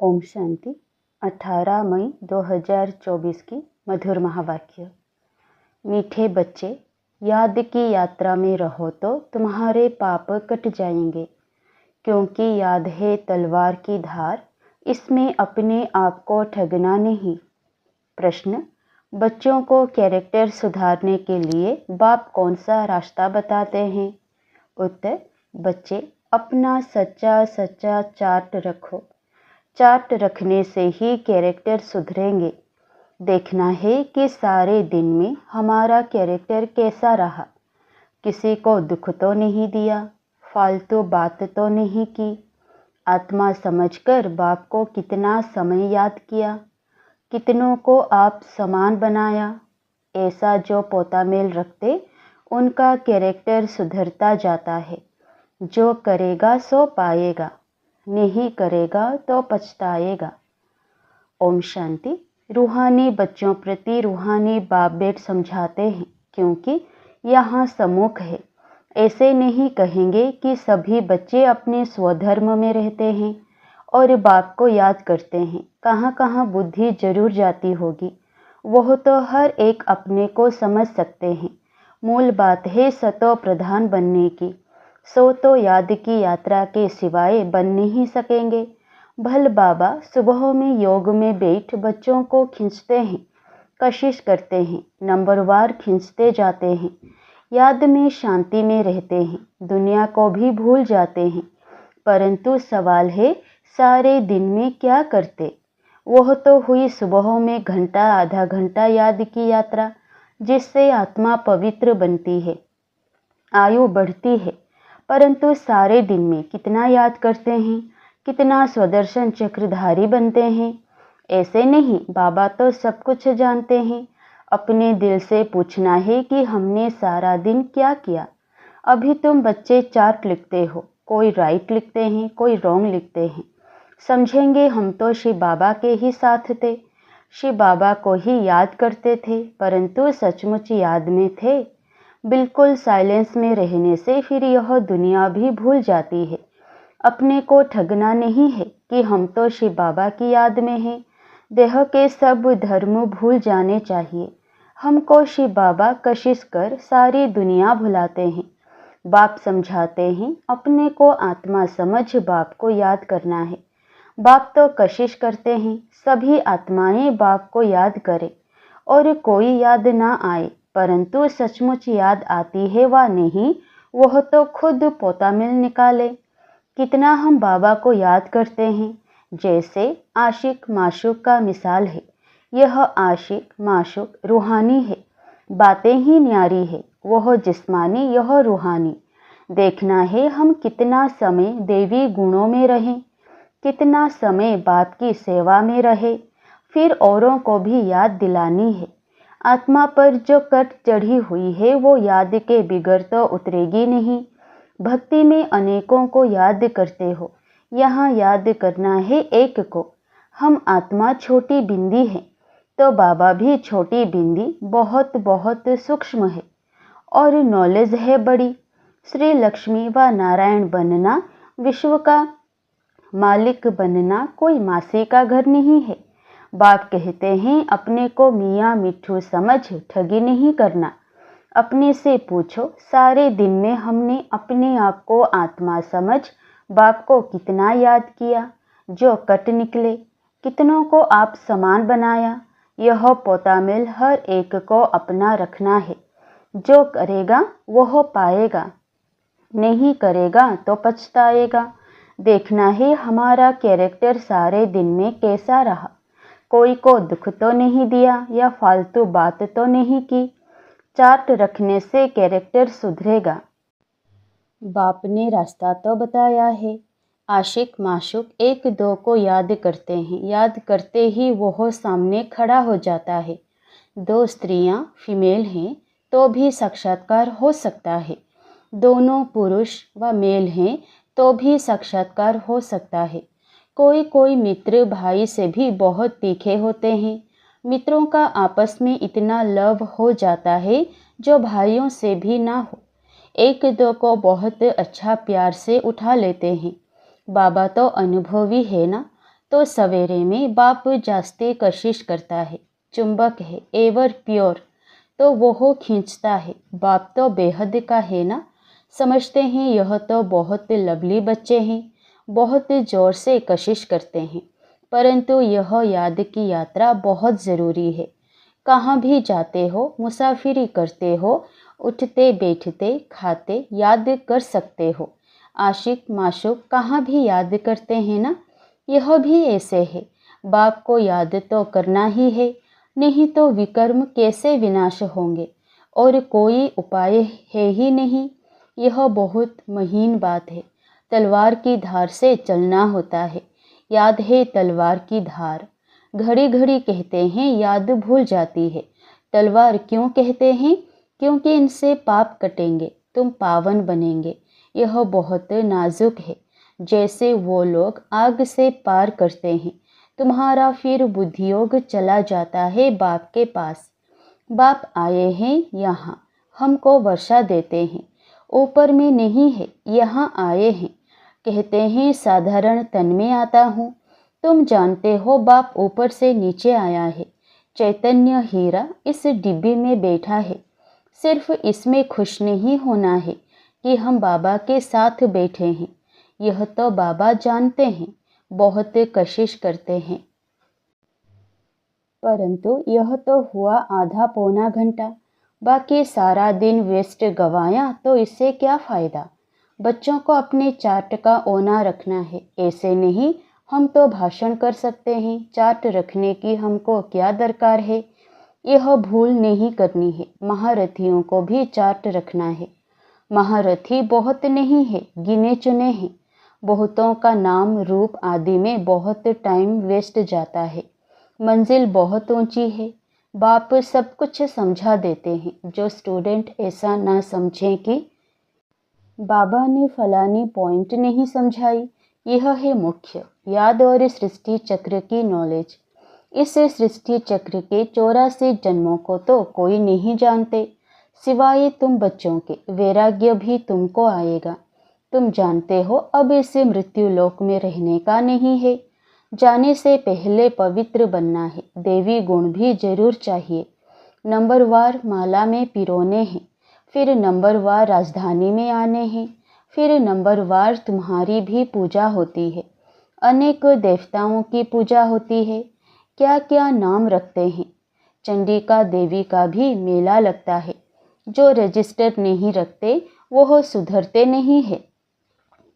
ओम शांति। 18 मई 2024 की मधुर महावाक्य। मीठे बच्चे, याद की यात्रा में रहो तो तुम्हारे पाप कट जाएंगे, क्योंकि याद है तलवार की धार, इसमें अपने आप को ठगना नहीं। प्रश्न: बच्चों को कैरेक्टर सुधारने के लिए बाप कौन सा रास्ता बताते हैं? उत्तर: बच्चे, अपना सच्चा सच्चा चार्ट रखो। चार्ट रखने से ही कैरेक्टर सुधरेंगे। देखना है कि सारे दिन में हमारा कैरेक्टर कैसा रहा। किसी को दुख तो नहीं दिया, फालतू बात तो नहीं की, आत्मा समझकर बाप को कितना समय याद किया, कितनों को आप समान बनाया। ऐसा जो पोता मेल रखते, उनका कैरेक्टर सुधरता जाता है। जो करेगा सो पाएगा, नहीं करेगा तो पछताएगा। ओम शांति। रूहानी बच्चों प्रति रूहानी बाप बेट समझाते हैं, क्योंकि यहाँ सम्मुख है। ऐसे नहीं कहेंगे कि सभी बच्चे अपने स्वधर्म में रहते हैं और बाप को याद करते हैं। कहाँ कहाँ बुद्धि जरूर जाती होगी, वह तो हर एक अपने को समझ सकते हैं। मूल बात है सतो प्रधान बनने की। सो तो याद की यात्रा के सिवाय बन नहीं सकेंगे। भल बाबा सुबह में योग में बैठ बच्चों को खींचते हैं, कशिश करते हैं, नंबरवार खींचते जाते हैं। याद में शांति में रहते हैं, दुनिया को भी भूल जाते हैं। परंतु सवाल है, सारे दिन में क्या करते? वह तो हुई सुबह में घंटा आधा घंटा याद की यात्रा, जिससे आत्मा पवित्र बनती है, आयु बढ़ती है। परंतु सारे दिन में कितना याद करते हैं, कितना स्वदर्शन चक्रधारी बनते हैं? ऐसे नहीं, बाबा तो सब कुछ जानते हैं। अपने दिल से पूछना है कि हमने सारा दिन क्या किया। अभी तुम बच्चे चार्ट लिखते हो, कोई राइट लिखते हैं, कोई रॉन्ग लिखते हैं। समझेंगे हम तो शिव बाबा के ही साथ थे, शिव बाबा को ही याद करते थे, परंतु सचमुच याद में थे। बिल्कुल साइलेंस में रहने से फिर यह दुनिया भी भूल जाती है। अपने को ठगना नहीं है कि हम तो शिव बाबा की याद में हैं। देह के सब धर्म भूल जाने चाहिए। हमको शिव बाबा कशिश कर सारी दुनिया भुलाते हैं। बाप समझाते हैं, अपने को आत्मा समझ बाप को याद करना है। बाप तो कशिश करते हैं सभी आत्माएं बाप को याद करें और कोई याद ना आए, परंतु सचमुच याद आती है वा नहीं, वह तो खुद पोता मिल निकाले। कितना हम बाबा को याद करते हैं। जैसे आशिक माशूक का मिसाल है। यह आशिक माशूक रूहानी है, बातें ही न्यारी है। वह जिस्मानी, यह रूहानी। देखना है हम कितना समय देवी गुणों में रहें, कितना समय बाप की सेवा में रहे। फिर औरों को भी याद दिलानी है। आत्मा पर जो कट चढ़ी हुई है, वो याद के बिगड़ तो उतरेगी नहीं। भक्ति में अनेकों को याद करते हो, यहाँ याद करना है एक को। हम आत्मा छोटी बिंदी है, तो बाबा भी छोटी बिंदी, बहुत बहुत सूक्ष्म है और नॉलेज है बड़ी। श्री लक्ष्मी व नारायण बनना, विश्व का मालिक बनना कोई मासी का घर नहीं है। बाप कहते हैं, अपने को मियाँ मिट्ठू समझ ठगी नहीं करना। अपने से पूछो, सारे दिन में हमने अपने आप को आत्मा समझ बाप को कितना याद किया? जो कट निकले, कितनों को आप समान बनाया। यह पोता मेल हर एक को अपना रखना है। जो करेगा वह पाएगा, नहीं करेगा तो पछताएगा। देखना है हमारा कैरेक्टर सारे दिन में कैसा रहा। कोई को दुख तो नहीं दिया या फालतू बात तो नहीं की। चार्ट रखने से कैरेक्टर सुधरेगा। बाप ने रास्ता तो बताया है। आशिक माशूक एक दो को याद करते हैं, याद करते ही वह सामने खड़ा हो जाता है। दो स्त्रियां फीमेल हैं तो भी साक्षात्कार हो सकता है। दोनों पुरुष व मेल हैं तो भी साक्षात्कार हो सकता है। कोई कोई मित्र भाई से भी बहुत तीखे होते हैं। मित्रों का आपस में इतना लव हो जाता है जो भाइयों से भी ना हो। एक दो को बहुत अच्छा प्यार से उठा लेते हैं। बाबा तो अनुभवी है ना, तो सवेरे में बाप जास्ते कशिश करता है, चुंबक है एवर प्योर, तो वो खींचता है। बाप तो बेहद का है ना, समझते हैं यह तो बहुत लवली बच्चे हैं, बहुत ज़ोर से कशिश करते हैं, परंतु यह याद की यात्रा बहुत ज़रूरी है। कहाँ भी जाते हो, मुसाफिरी करते हो, उठते बैठते खाते याद कर सकते हो। आशिक माशूक कहाँ भी याद करते हैं ना, यह भी ऐसे है। बाप को याद तो करना ही है, नहीं तो विकर्म कैसे विनाश होंगे, और कोई उपाय है ही नहीं। यह बहुत महीन बात है। तलवार की धार से चलना होता है। याद है तलवार की धार, घड़ी घड़ी कहते हैं याद भूल जाती है। तलवार क्यों कहते हैं? क्योंकि इनसे पाप कटेंगे, तुम पावन बनेंगे। यह बहुत नाजुक है, जैसे वो लोग आग से पार करते हैं। तुम्हारा फिर बुद्धियोग चला जाता है बाप के पास। बाप आए हैं यहाँ, हमको वर्षा देते हैं, ऊपर में नहीं है, यहाँ आए हैं। कहते हैं साधारण तन में आता हूँ। तुम जानते हो बाप ऊपर से नीचे आया है। चैतन्य हीरा इस डिब्बी में बैठा है। सिर्फ इसमें खुश नहीं होना है कि हम बाबा के साथ बैठे हैं। यह तो बाबा जानते हैं, बहुत कशिश करते हैं, परंतु यह तो हुआ आधा पौना घंटा। बाकी सारा दिन वेस्ट गवाया तो इससे क्या फ़ायदा। बच्चों को अपने चार्ट का ओना रखना है, ऐसे नहीं हम तो भाषण कर सकते हैं, चार्ट रखने की हमको क्या दरकार है। यह भूल नहीं करनी है। महारथियों को भी चार्ट रखना है। महारथी बहुत नहीं है, गिने चुने हैं। बहुतों का नाम रूप आदि में बहुत टाइम वेस्ट जाता है। मंजिल बहुत ऊंची है। बाप सब कुछ समझा देते हैं। जो स्टूडेंट ऐसा ना समझें कि बाबा ने फलानी पॉइंट नहीं समझाई, यह है मुख्य याद और सृष्टि चक्र की नॉलेज। इस सृष्टि चक्र के 84 जन्मों को तो कोई नहीं जानते सिवाय तुम बच्चों के। वैराग्य भी तुमको आएगा। तुम जानते हो अब इसे मृत्यु लोक में रहने का नहीं है। जाने से पहले पवित्र बनना है। देवी गुण भी जरूर चाहिए। नंबरवार माला में पिरोने हैं, फिर नंबरवार राजधानी में आने हैं, फिर नंबरवार तुम्हारी भी पूजा होती है। अनेक देवताओं की पूजा होती है। क्या क्या नाम रखते हैं। चंडिका देवी का भी मेला लगता है। जो रजिस्टर नहीं रखते वह सुधरते नहीं है।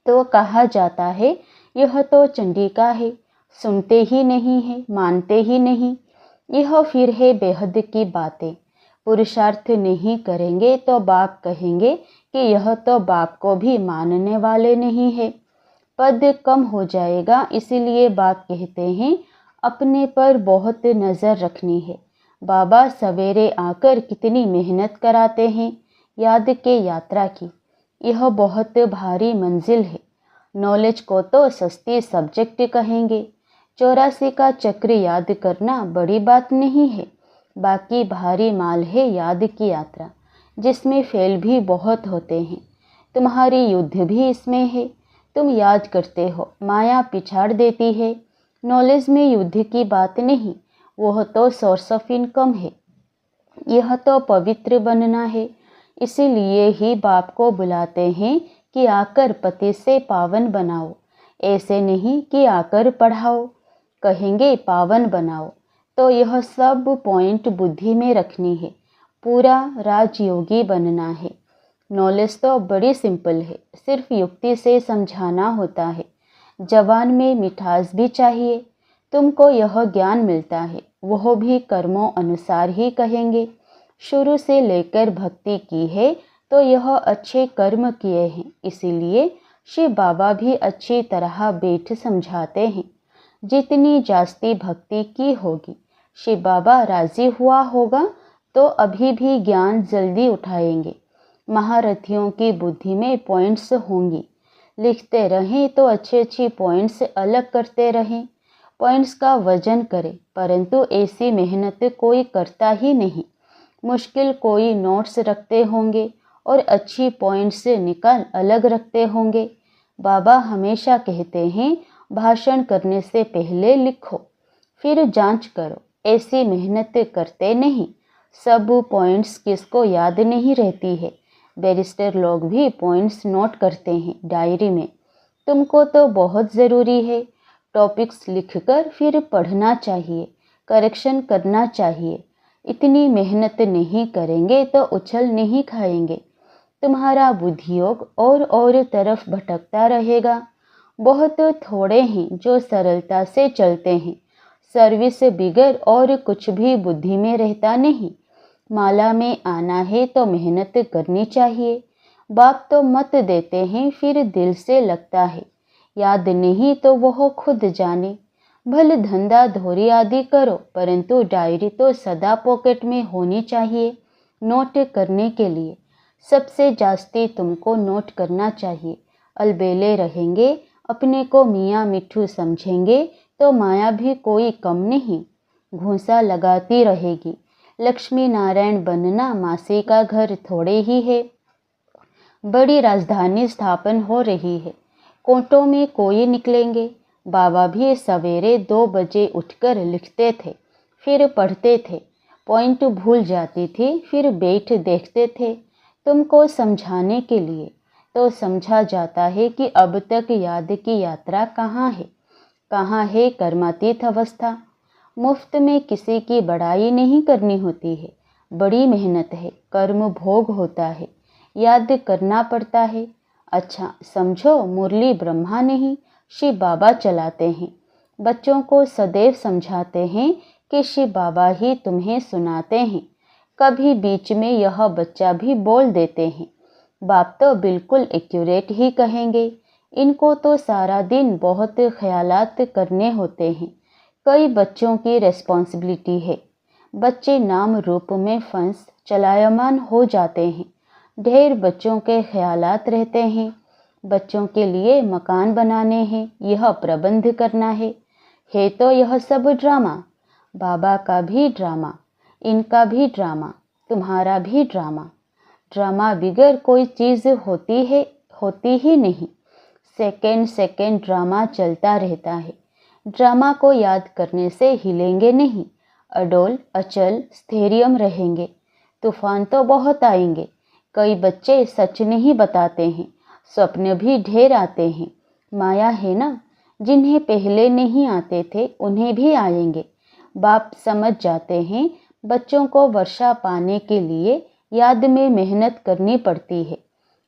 तो कहा जाता है यह तो चंडिका है, सुनते ही नहीं है, मानते ही नहीं। यह फिर है बेहद की बातें। पुरुषार्थ नहीं करेंगे तो बाप कहेंगे कि यह तो बाप को भी मानने वाले नहीं है। पद कम हो जाएगा, इसीलिए बाप कहते हैं अपने पर बहुत नज़र रखनी है। बाबा सवेरे आकर कितनी मेहनत कराते हैं याद के यात्रा की। यह बहुत भारी मंजिल है। नॉलेज को तो सस्ती सब्जेक्ट कहेंगे। 84 का चक्र याद करना बड़ी बात नहीं है। बाकी भारी माल है याद की यात्रा, जिसमें फेल भी बहुत होते हैं। तुम्हारी युद्ध भी इसमें है। तुम याद करते हो, माया पिछाड़ देती है। नॉलेज में युद्ध की बात नहीं, वह तो सोर्स ऑफ इनकम है। यह तो पवित्र बनना है। इसीलिए ही बाप को बुलाते हैं कि आकर पति से पावन बनाओ। ऐसे नहीं कि आकर पढ़ाओ। कहेंगे पावन बनाओ, तो यह सब पॉइंट बुद्धि में रखनी है। पूरा राजयोगी बनना है। नॉलेज तो बड़ी सिंपल है, सिर्फ युक्ति से समझाना होता है। जवान में मिठास भी चाहिए। तुमको यह ज्ञान मिलता है, वह भी कर्मों अनुसार ही कहेंगे। शुरू से लेकर भक्ति की है तो यह अच्छे कर्म किए हैं, इसीलिए शिव बाबा भी अच्छी तरह बैठ समझाते हैं। जितनी जास्ती भक्ति की होगी, शिव बाबा राजी हुआ होगा तो अभी भी ज्ञान जल्दी उठाएंगे। महारथियों की बुद्धि में पॉइंट्स होंगी। लिखते रहें तो अच्छी अच्छी पॉइंट्स अलग करते रहें। पॉइंट्स का वजन करें, परंतु ऐसी मेहनत कोई करता ही नहीं। मुश्किल कोई नोट्स रखते होंगे और अच्छी पॉइंट्स निकाल अलग रखते होंगे। बाबा हमेशा कहते हैं भाषण करने से पहले लिखो, फिर जांच करो। ऐसी मेहनत करते नहीं। सब पॉइंट्स किसको याद नहीं रहती है। बैरिस्टर लोग भी पॉइंट्स नोट करते हैं डायरी में। तुमको तो बहुत ज़रूरी है। टॉपिक्स लिखकर फिर पढ़ना चाहिए, करेक्शन करना चाहिए। इतनी मेहनत नहीं करेंगे तो उछल नहीं खाएंगे। तुम्हारा बुद्धियोग और तरफ भटकता रहेगा। बहुत थोड़े हैं जो सरलता से चलते हैं। सर्विस बिगर और कुछ भी बुद्धि में रहता नहीं। माला में आना है तो मेहनत करनी चाहिए। बाप तो मत देते हैं, फिर दिल से लगता है। याद नहीं तो वह खुद जाने। भले धंधा धोरी आदि करो, परंतु डायरी तो सदा पॉकेट में होनी चाहिए नोट करने के लिए। सबसे जास्ती तुमको नोट करना चाहिए। अलबेले रहेंगे, अपने को मियाँ मिट्ठू समझेंगे तो माया भी कोई कम नहीं, घूंसा लगाती रहेगी। लक्ष्मी नारायण बनना मासी का घर थोड़े ही है। बड़ी राजधानी स्थापन हो रही है। कोटों में कोई निकलेंगे। बाबा भी सवेरे 2 बजे उठकर लिखते थे, फिर पढ़ते थे। पॉइंट भूल जाती थी, फिर बैठ देखते थे। तुमको समझाने के लिए तो समझा जाता है कि अब तक याद की यात्रा कहाँ है कर्मातीत अवस्था। मुफ्त में किसी की बड़ाई नहीं करनी होती है। बड़ी मेहनत है, कर्म भोग होता है, याद करना पड़ता है। अच्छा समझो, मुरली ब्रह्मा नहीं, शिव बाबा चलाते हैं। बच्चों को सदैव समझाते हैं कि शिव बाबा ही तुम्हें सुनाते हैं। कभी बीच में यह बच्चा भी बोल देते हैं। बाप तो बिल्कुल एक्यूरेट ही कहेंगे। इनको तो सारा दिन बहुत ख्यालात करने होते हैं। कई बच्चों की रिस्पॉन्सिबिलिटी है। बच्चे नाम रूप में फंस चलायमान हो जाते हैं। ढेर बच्चों के ख्यालात रहते हैं। बच्चों के लिए मकान बनाने हैं, यह प्रबंध करना है तो यह सब ड्रामा। बाबा का भी ड्रामा, इनका भी ड्रामा, तुम्हारा भी ड्रामा। ड्रामा बिगर कोई चीज़ होती ही नहीं। सेकेंड ड्रामा चलता रहता है। ड्रामा को याद करने से हिलेंगे नहीं। अडोल अचल स्थैर्यम रहेंगे। तूफान तो बहुत आएंगे। कई बच्चे सच नहीं बताते हैं, स्वप्न भी ढेर आते हैं। माया है ना, जिन्हें पहले नहीं आते थे उन्हें भी आएंगे। बाप समझ जाते हैं बच्चों को वर्षा पाने के लिए याद में मेहनत करनी पड़ती है।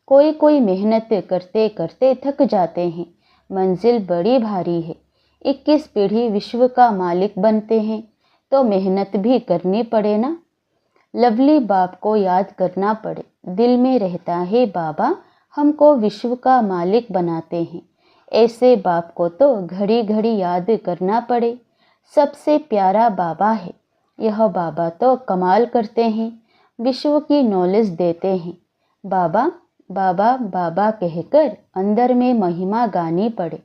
कोई मेहनत करते करते थक जाते हैं। मंजिल बड़ी भारी है। 21 पीढ़ी विश्व का मालिक बनते हैं तो मेहनत भी करनी पड़े ना। लवली बाप को याद करना पड़े। दिल में रहता है बाबा हमको विश्व का मालिक बनाते हैं। ऐसे बाप को तो घड़ी घड़ी याद करना पड़े। सबसे प्यारा बाबा है। यह बाबा तो कमाल करते हैं, विश्व की नॉलेज देते हैं। बाबा बाबा बाबा कहकर अंदर में महिमा गानी पड़े।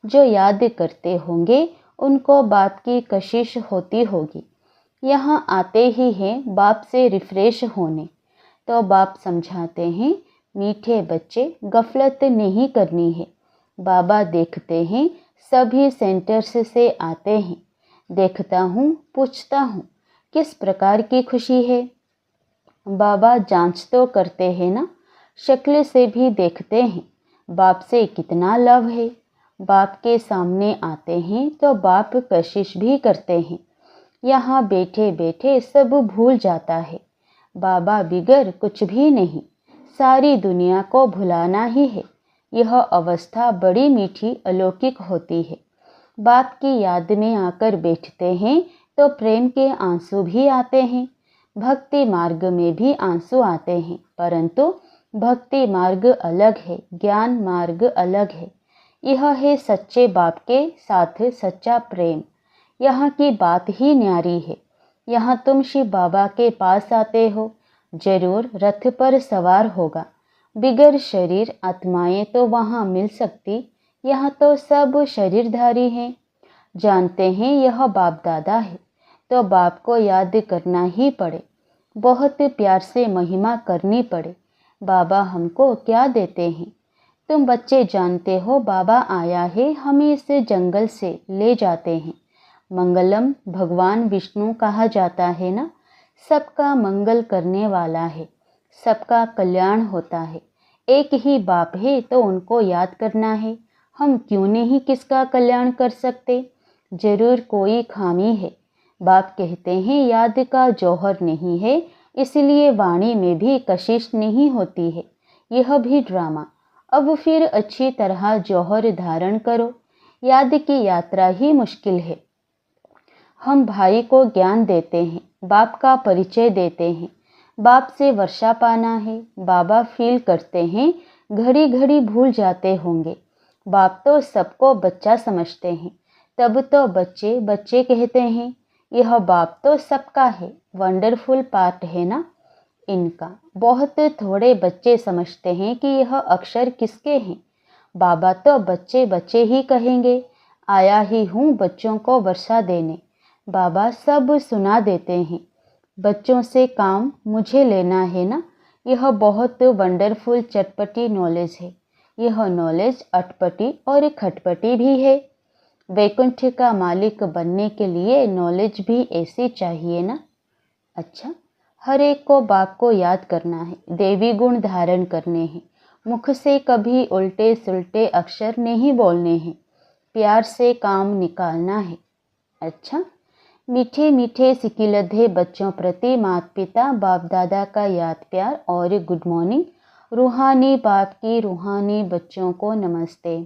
जो याद करते होंगे उनको बाप की कशिश होती होगी। यहाँ आते ही हैं बाप से रिफ्रेश होने। तो बाप समझाते हैं, मीठे बच्चे गफलत नहीं करनी है। बाबा देखते हैं सभी सेंटर्स से आते हैं। देखता हूँ, पूछता हूँ किस प्रकार की खुशी है। बाबा जांच तो करते हैं ना, शक्ल से भी देखते हैं बाप से कितना लव है। बाप के सामने आते हैं तो बाप कशिश भी करते हैं। यहाँ बैठे बैठे सब भूल जाता है। बाबा बिगर कुछ भी नहीं, सारी दुनिया को भुलाना ही है। यह अवस्था बड़ी मीठी अलौकिक होती है। बाप की याद में आकर बैठते हैं तो प्रेम के आंसू भी आते हैं। भक्ति मार्ग में भी आंसू आते हैं, परंतु भक्ति मार्ग अलग है, ज्ञान मार्ग अलग है। यह है सच्चे बाप के साथ सच्चा प्रेम। यहाँ की बात ही न्यारी है। यहाँ तुम शिव बाबा के पास आते हो, जरूर रथ पर सवार होगा। बिगर शरीर आत्माएं तो वहाँ मिल सकती, यहाँ तो सब शरीरधारी हैं। जानते हैं यह बाप दादा है, तो बाप को याद करना ही पड़े। बहुत प्यार से महिमा करनी पड़े। बाबा हमको क्या देते हैं? तुम बच्चे जानते हो बाबा आया है, हमें इस जंगल से ले जाते हैं। मंगलम भगवान विष्णु कहा जाता है ना, सबका मंगल करने वाला है, सबका कल्याण होता है। एक ही बाप है तो उनको याद करना है। हम क्यों नहीं किसका कल्याण कर सकते? जरूर कोई खामी है। बाप कहते हैं याद का जौहर नहीं है, इसलिए वाणी में भी कशिश नहीं होती है। यह भी ड्रामा। अब फिर अच्छी तरह जौहर धारण करो। याद की यात्रा ही मुश्किल है। हम भाई को ज्ञान देते हैं, बाप का परिचय देते हैं। बाप से वर्षा पाना है। बाबा फील करते हैं, घड़ी घड़ी भूल जाते होंगे। बाप तो सबको बच्चा समझते हैं, तब तो बच्चे बच्चे कहते हैं। यह बाप तो सबका है, वंडरफुल पार्ट है ना इनका। बहुत थोड़े बच्चे समझते हैं कि यह अक्षर किसके हैं। बाबा तो बच्चे बच्चे ही कहेंगे। आया ही हूँ बच्चों को वर्षा देने। बाबा सब सुना देते हैं। बच्चों से काम मुझे लेना है ना। यह बहुत वंडरफुल चटपटी नॉलेज है। यह नॉलेज अटपटी और खटपटी भी है। वैकुंठ का मालिक बनने के लिए नॉलेज भी ऐसी चाहिए ना। अच्छा, हर एक को बाप को याद करना है, देवी गुण धारण करने हैं। मुख से कभी उल्टे सुलटे अक्षर नहीं बोलने हैं। प्यार से काम निकालना है। अच्छा, मीठे मीठे सिकिलधे बच्चों प्रति माता पिता बाप दादा का याद प्यार और गुड मॉर्निंग। रूहानी बाप की रूहानी बच्चों को नमस्ते।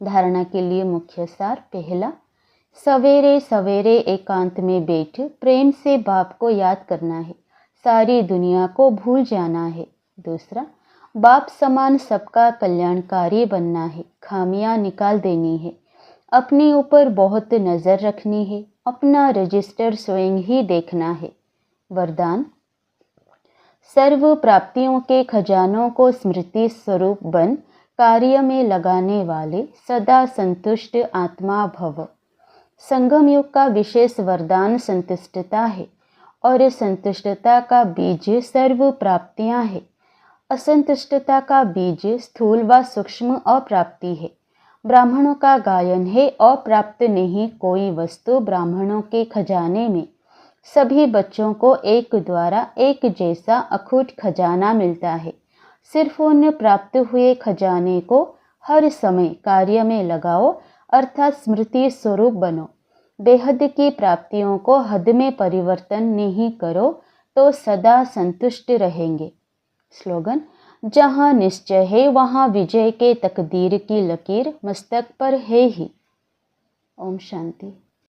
धारणा के लिए मुख्य सार। पहला, सवेरे सवेरे एकांत में बैठ प्रेम से बाप को याद करना है, सारी दुनिया को भूल जाना है। दूसरा, बाप समान सबका कल्याणकारी बनना है, खामियां निकाल देनी है, अपने ऊपर बहुत नज़र रखनी है, अपना रजिस्टर स्वयं ही देखना है। वरदान, सर्व प्राप्तियों के खजानों को स्मृति स्वरूप बन कार्य में लगाने वाले सदा संतुष्ट आत्मा भव। संगम युग का विशेष वरदान संतुष्टता है और संतुष्टता का बीज सर्व प्राप्तियां है। असंतुष्टता का बीज स्थूल व सूक्ष्म अप्राप्ति है। ब्राह्मणों का गायन है, अप्राप्त नहीं कोई वस्तु ब्राह्मणों के खजाने में। सभी बच्चों को एक द्वारा एक जैसा अखूट खजाना मिलता है। सिर्फ उन प्राप्त हुए खजाने को हर समय कार्य में लगाओ, अर्थात स्मृति स्वरूप बनो। बेहद की प्राप्तियों को हद में परिवर्तन नहीं करो तो सदा संतुष्ट रहेंगे। स्लोगन, जहाँ निश्चय है वहाँ विजय के तकदीर की लकीर मस्तक पर है ही। ओम शांति।